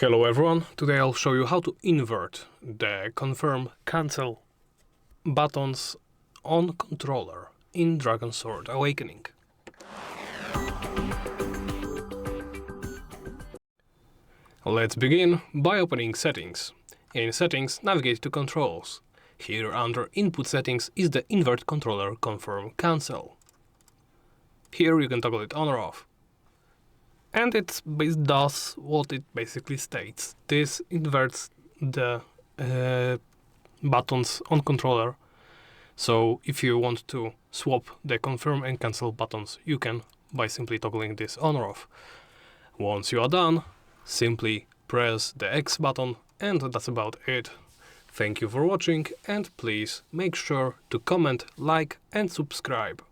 Hello everyone, today I'll show you how to invert the confirm cancel buttons on controller in DragonSword Awakening. Let's begin by opening settings. In settings, navigate to controls. Here under input settings is the Invert Controller Confirm Cancel. Here you can toggle it on or off. And it does what it basically states. This inverts the buttons on controller. So if you want to swap the confirm and cancel buttons, you can by simply toggling this on or off. Once you are done, simply press the X button, and that's about it. Thank you for watching, and please make sure to comment, like and subscribe.